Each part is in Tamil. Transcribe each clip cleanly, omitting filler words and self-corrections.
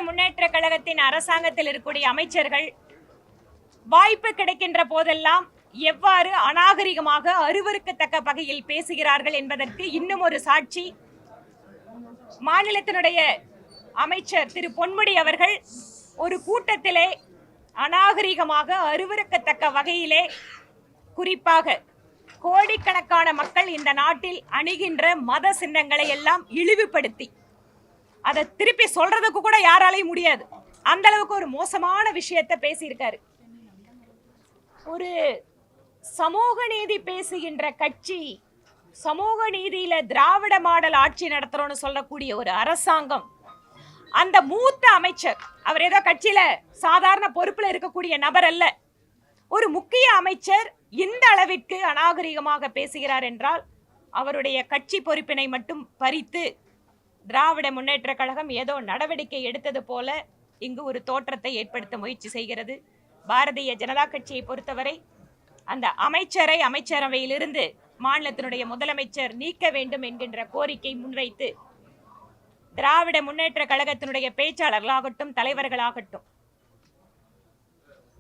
முன்னேற்ற கழகத்தின் அரசாங்கத்தில் இருக்கக்கூடிய அமைச்சர்கள் வாய்ப்பு கிடைக்கின்ற போதெல்லாம் எவ்வாறு அநாகரிகமாக அருவருக்கத்தக்க வகையில் பேசுகிறார்கள் என்பதற்கு இன்னும் ஒரு சாட்சி மாநிலத்தினுடைய அமைச்சர் திரு பொன்முடி அவர்கள் ஒரு கூட்டத்திலே அநாகரிகமாக அருவருக்கத்தக்க வகையிலே குறிப்பாக கோடிக்கணக்கான மக்கள் இந்த நாட்டில் அணிகின்ற மத சின்னங்களை எல்லாம் இழிவுபடுத்தி அதை திருப்பி சொல்றதுக்கு கூட யாராலையும் முடியாது, அந்த அளவுக்கு ஒரு மோசமான விஷயத்தை பேசியிருக்காரு. ஒரு சமூக நீதி பேசுகின்ற கட்சி, சமூக நீதியில திராவிட மாடல் ஆட்சி நடத்துறோம்னு சொல்லக்கூடிய ஒரு அரசாங்கம், அந்த மூத்த அமைச்சர், அவர் ஏதோ கட்சியில சாதாரண பொறுப்புல இருக்கக்கூடிய நபர் அல்ல, ஒரு முக்கிய அமைச்சர் இந்த அளவிற்கு அநாகரிகமாக பேசுகிறார் என்றால் அவருடைய கட்சி பொறுப்பினை மட்டும் பறித்து திராவிட முன்னேற்ற கழகம் ஏதோ நடவடிக்கை எடுத்தது போல இங்கு ஒரு தோற்றத்தை ஏற்படுத்த முயற்சி செய்கிறது. பாரதிய ஜனதா கட்சியை பொறுத்தவரை அந்த அமைச்சரை அமைச்சரவையிலிருந்து மாநிலத்தினுடைய முதலமைச்சர் நீக்க வேண்டும் என்கின்ற கோரிக்கை முன்வைத்து திராவிட முன்னேற்ற கழகத்தினுடைய பேச்சாளர்களாகட்டும் தலைவர்களாகட்டும்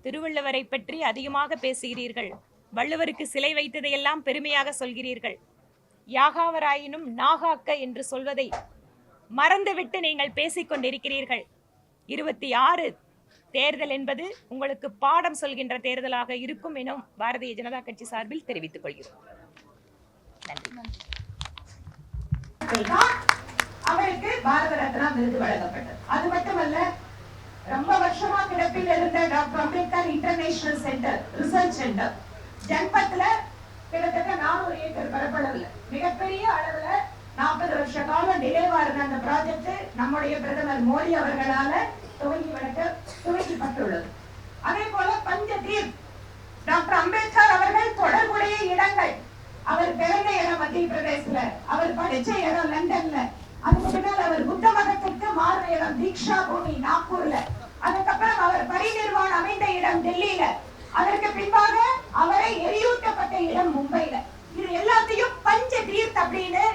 திருவள்ளுவரை பற்றி அதிகமாக பேசுகிறீர்கள், வள்ளுவருக்கு சிலை வைத்ததையெல்லாம் பெருமையாக சொல்கிறீர்கள், யாகாவராயினும் நாகாக்க என்று சொல்வதை மறந்துவிட்டு நீங்கள் பேசிக்கொண்டிருக்கிறீர்கள். 26 தேர்தல் என்பது உங்களுக்கு பாடம் சொல்கின்ற தேர்தலாக இருக்கும் எனும் பாரதிய ஜனதா கட்சி சார்பில் தெரிவித்துக் கொள்கிறோம். அவருக்கு பாரத ரத்னா விருது வழங்கப்பட்டது. அது மட்டுமல்ல, ரொம்ப வருஷமா கிடப்பில் இருந்த doctor Ambedkar international centre research centre ஜன்பத்ல கிட்டத்தட்ட 400 ஏக்கர் பரப்பளவுல மிகப்பெரிய அளவுல 40 வருஷ காலம் டிலேவா இருந்த அந்த ப்ராஜெக்ட் நம்முடைய பிரதமர் மோடி அவர்களால துவங்கப்பட்டுள்ளது. அதே போல பஞ்சதீர் டாக்டர் அம்பேத்கர் அவர்கள் தொடர்புடைய இடங்கள், அவர் பிறந்த இடம் மத்திய பிரதேசல, அவர் படிச்ச இடம் லண்டன்ல, அதுக்கு பின்னால் அவர் புத்த மதத்திற்கு மாறின இடம் தீக்ஷா பூமி நாக்பூர்ல, அதுக்கப்புறம் அவர் பரிநிர்வாணம் அமைந்த இடம் டெல்லியில, அதற்கு பின்பாக அவரை எரியூட்டப்பட்ட இடம் மும்பைல. இது எல்லாத்தையும் பஞ்ச தீர்த் அப்படின்னு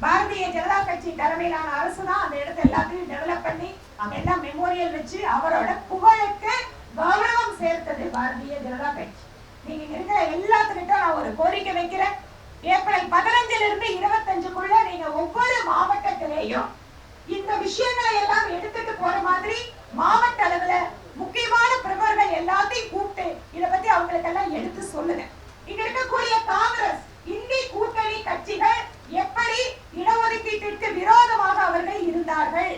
பாரதிய ஜனதா கட்சி தலைமையிலான அரசு தான் அந்த இடத்தை எல்லாத்தையும் டெவலப் பண்ணி அங்கெல்லாம் மெமோரியல் வச்சு அவரோட புகழுக்கு கௌரவம் சேர்த்தது பாரதிய ஜனதா கட்சி. நீங்க இருக்கிற எல்லாத்துக்கிட்ட நான் ஒரு கோரிக்கை வைக்கிறேன். ஏப்ரல் 15 இருந்து 25க்குள்ள நீங்க ஒவ்வொரு மாவட்டத்திலேயும் இந்த விஷயங்களை எல்லாம் எடுத்துட்டு போற மாதிரி மாவட்ட அளவுல முக்கியமான பிரபர்கள் எல்லாத்தையும் கூப்பிட்டு இதை பத்தி அவங்களுக்கு எல்லாம் எடுத்து சொல்லுங்க. இங்க இருக்கக்கூடிய காங்கிரஸ் இந்தி கூட்டணி கட்சிகள் எப்படி இடஒதுக்கீட்டிற்கு விரோதமாக அவர்கள் இருந்தார்கள்,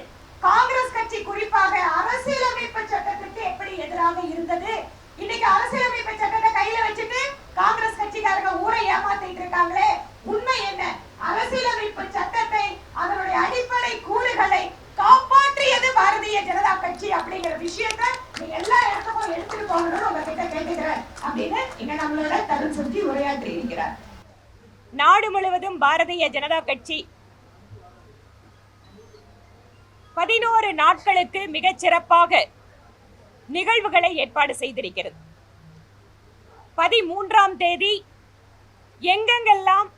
காங்கிரஸ் கட்சி குறிப்பாக அரசியலமைப்பு சட்டத்திற்கு எப்படி எதிராக இருந்தது, இன்னைக்கு அரசியலமைப்பு சட்டத்தை கையில வச்சுட்டு காங்கிரஸ் கட்சிக்காரங்க ஊரை ஏமாத்திட்டு இருக்காங்களே, உண்மை என்ன? அரசியலமைப்பு சட்டத்தை அதனுடைய அடிப்படை கூறுகளை காப்பாற்றியது பாரதிய ஜனதா கட்சி அப்படிங்கிற விஷயத்தை நீங்க எல்லா இடத்துக்கும் எடுத்துட்டு போகணும்னு உங்ககிட்ட கேட்டுக்கிறேன் அப்படின்னு இங்க நம்மளோட தருண் சுற்றி உரையாற்றி இருக்கிறார். நாடு முழுவதும் பாரதிய ஜனதா கட்சி 11 நாட்களுக்கு மிகச் சிறப்பாக நிகழ்வுகளை ஏற்பாடு செய்திருக்கிறது. 13ஆம் தேதி எங்கெங்கெல்லாம்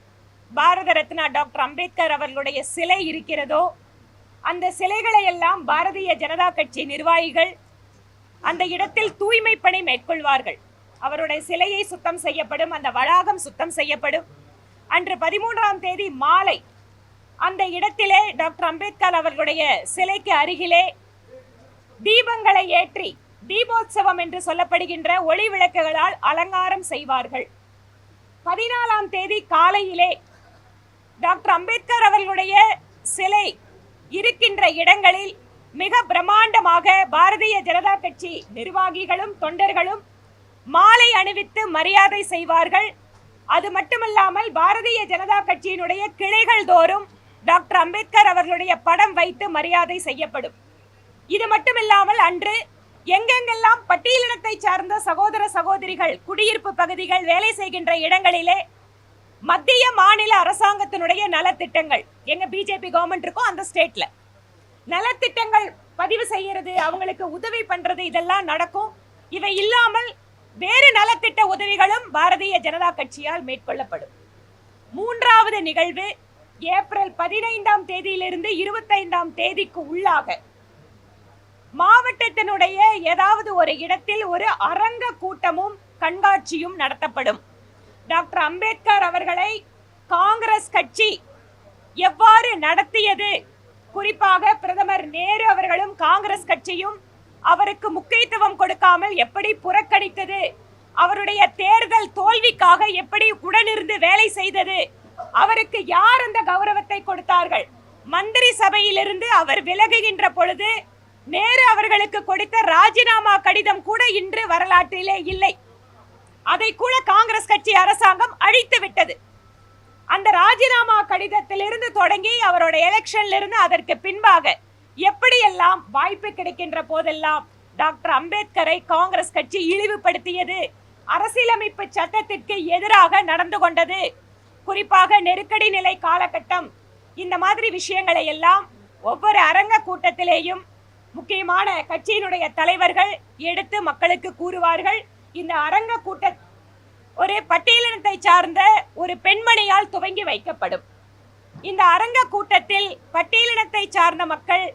பாரத ரத்னா டாக்டர் அம்பேத்கர் அவர்களுடைய சிலை இருக்கிறதோ அந்த சிலைகளை எல்லாம் பாரதிய ஜனதா கட்சி நிர்வாகிகள் அந்த இடத்தில் தூய்மை பணி மேற்கொள்வார்கள். அவருடைய சிலையை சுத்தம் செய்யப்படும், அந்த வளாகம் சுத்தம் செய்யப்படும். அன்று 13ஆம் தேதி மாலை அந்த இடத்திலே டாக்டர் அம்பேத்கர் அவர்களுடைய சிலைக்கு அருகிலே தீபங்களை ஏற்றி தீபோத்சவம் என்று சொல்லப்படுகின்ற ஒளி விளக்குகளால் அலங்காரம் செய்வார்கள். 14ஆம் தேதி காலையிலே டாக்டர் அம்பேத்கர் அவர்களுடைய சிலை இருக்கின்ற இடங்களில் மிக பிரம்மாண்டமாக பாரதிய ஜனதா கட்சி நிர்வாகிகளும் தொண்டர்களும் மாலை அணிவித்து மரியாதை செய்வார்கள். அது மட்டுமல்லாமல் பாரதிய ஜனதா கட்சியினுடைய கிளைகள் தோறும் டாக்டர் அம்பேத்கர் அவர்களுடைய படம் வைத்து மரியாதை செய்யப்படும். இது மட்டுமில்லாமல் அன்று எங்கெங்கெல்லாம் பட்டியலினத்தை சார்ந்த சகோதர சகோதரிகள் குடியிருப்பு பகுதிகள் வேலை செய்கின்ற இடங்களிலே மத்திய மாநில அரசாங்கத்தினுடைய நலத்திட்டங்கள், எங்க பிஜேபி கவர்மெண்ட் இருக்கோ அந்த ஸ்டேட்ல நலத்திட்டங்கள் பதிவு செய்யறது, அவங்களுக்கு உதவி பண்றது, இதெல்லாம் நடக்கும். இவை இல்லாமல் வேறு நலத்திட்ட உதவிகளும் பாரதிய ஜனதா கட்சியால் மேற்கொள்ளப்படும். 3வது நிகழ்வு ஏப்ரல் 15ஆம் தேதியிலிருந்து 25ஆம் தேதிக்கு உள்ளாக மாநிலத்தினுடைய ஏதாவது ஒரு இடத்தில் ஒரு அரங்க கூட்டமும் கண்காட்சியும் நடத்தப்படும். டாக்டர் அம்பேத்கர் அவர்களை காங்கிரஸ் கட்சி எவ்வாறு நடத்தியது, குறிப்பாக பிரதமர் நேரு அவர்களும் காங்கிரஸ் கட்சியும் அவருக்கு முக்கியத்துவம் கொடுக்காமல் எப்படி புறக்கணித்தது, அவருடைய தேர்தல் தோல்விக்காக எப்படி உடனிருந்து வேலை செய்தது, அவருக்கு யார் அந்த கௌரவத்தை கொடுத்தார்கள், மந்திரி சபையிலிருந்து அவர் விலகுகின்ற பொழுது நேரு அவர்களுக்கு கொடுத்த ராஜினாமா கடிதம் கூட இன்று வரலாற்றிலே இல்லை. அதை கூட காங்கிரஸ் கட்சி அரசாங்கம் அழித்து விட்டது. அந்த ராஜினாமா கடிதத்திலிருந்து தொடங்கி அவரோட எலெக்ஷன்ல இருந்து அதற்கு பின்பாக எப்படியெல்லாம் வாய்ப்பு கிடைக்கின்ற போதெல்லாம் டாக்டர் அம்பேத்கரை காங்கிரஸ் கட்சி இழிவுபடுத்தியது, அரசியலமைப்பு சட்டத்திற்கு எதிராக நடந்து கொண்டது, குறிப்பாக நெருக்கடி நிலை காலகட்டம், இந்த மாதிரி விஷயங்களை எல்லாம் ஒவ்வொரு அரங்க கூட்டத்திலேயும் முக்கியமான கட்சியினுடைய தலைவர்கள் எடுத்து மக்களுக்கு கூறுவார்கள். இந்த அரங்க கூட்ட ஒரு பட்டியலினத்தை சார்ந்த ஒரு பெண்மணியால் துவங்கி வைக்கப்படும். இந்த அரங்க கூட்டத்தில் பட்டியலினத்தை சார்ந்த மக்கள்,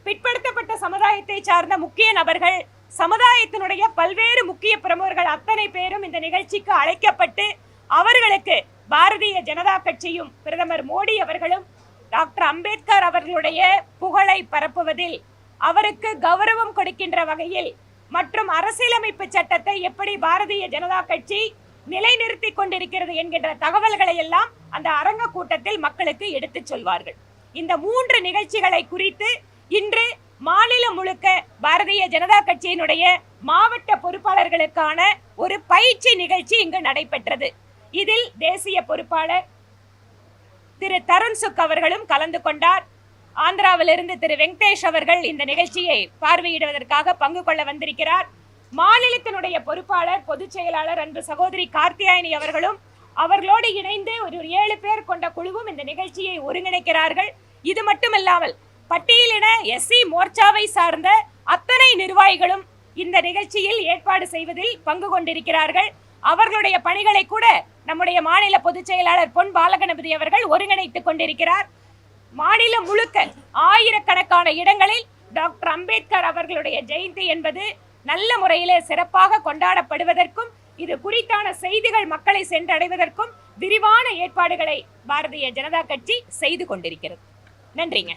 பிற்படுத்தப்பட்ட சமுதாயத்தை சார்ந்த முக்கிய நபர்கள், சமுதாயத்தினுடைய பல்வேறு முக்கிய பிரமுகர்கள் அத்தனை பேரும் இந்த நிகழ்ச்சிக்கு அழைக்கப்பட்டு அவர்களுக்கு பாரதிய ஜனதா கட்சியும் பிரதமர் மோடி அவர்களும் டாக்டர் அம்பேத்கர் அவர்களுடைய புகழை பரப்புவதில், அவருக்கு கௌரவம் கொடுக்கின்ற வகையில் மற்றும் அரசியலமைப்பு சட்டத்தை எப்படி பாரதிய ஜனதா கட்சி நிலைநிறுத்தி கொண்டிருக்கிறது என்கின்ற தகவல்களை எல்லாம் அந்த அரங்க கூட்டத்தில் மக்களுக்கு எடுத்துச் சொல்வார்கள். இந்த 3 நிகழ்ச்சிகளை குறித்து இன்று மாநிலம் முழுக்க பாரதிய ஜனதா கட்சியினுடைய மாவட்ட பொறுப்பாளர்களுக்கான ஒரு பயிற்சி நிகழ்ச்சி இங்கு நடைபெற்றது. இதில் தேசிய பொறுப்பாளர் திரு தருண் சுக் அவர்களும் கலந்து கொண்டார். ஆந்திராவிலிருந்து திரு வெங்கடேஷ் அவர்கள் இந்த நிகழ்ச்சியை பார்வையிடுவதற்காக பங்கு கொள்ள வந்திருக்கிறார். மாநிலத்தினுடைய பொறுப்பாளர் பொதுச் செயலாளர் அன்பு சகோதரி கார்த்தியாயினி அவர்களும் அவர்களோடு இணைந்து ஒரு 7 பேர் கொண்ட குழுவும் இந்த நிகழ்ச்சியை ஒருங்கிணைக்கிறார்கள். இது மட்டுமல்லாமல் பட்டியலின எஸ்சி மோர்ச்சாவை சார்ந்த அத்தனை நிர்வாகிகளும் இந்த நிகழ்ச்சியில் ஏற்பாடு செய்வதில் பங்கு கொண்டிருக்கிறார்கள். அவர்களுடைய பணிகளை கூட நம்முடைய மாநில பொதுச் செயலாளர் பொன் பாலகணபதி அவர்கள் ஒருங்கிணைத்துக் கொண்டிருக்கிறார். மாநிலம் முழுக்க ஆயிரக்கணக்கான இடங்களில் டாக்டர் அம்பேத்கர் அவர்களுடைய ஜெயந்தி என்பது நல்ல முறையிலே சிறப்பாக கொண்டாடப்படுவதற்கும், இது குறித்தான செய்திகள் மக்களை சென்றடைவதற்கும் விரிவான ஏற்பாடுகளை பாரதிய ஜனதா கட்சி செய்து கொண்டிருக்கிறது. நன்றிங்க.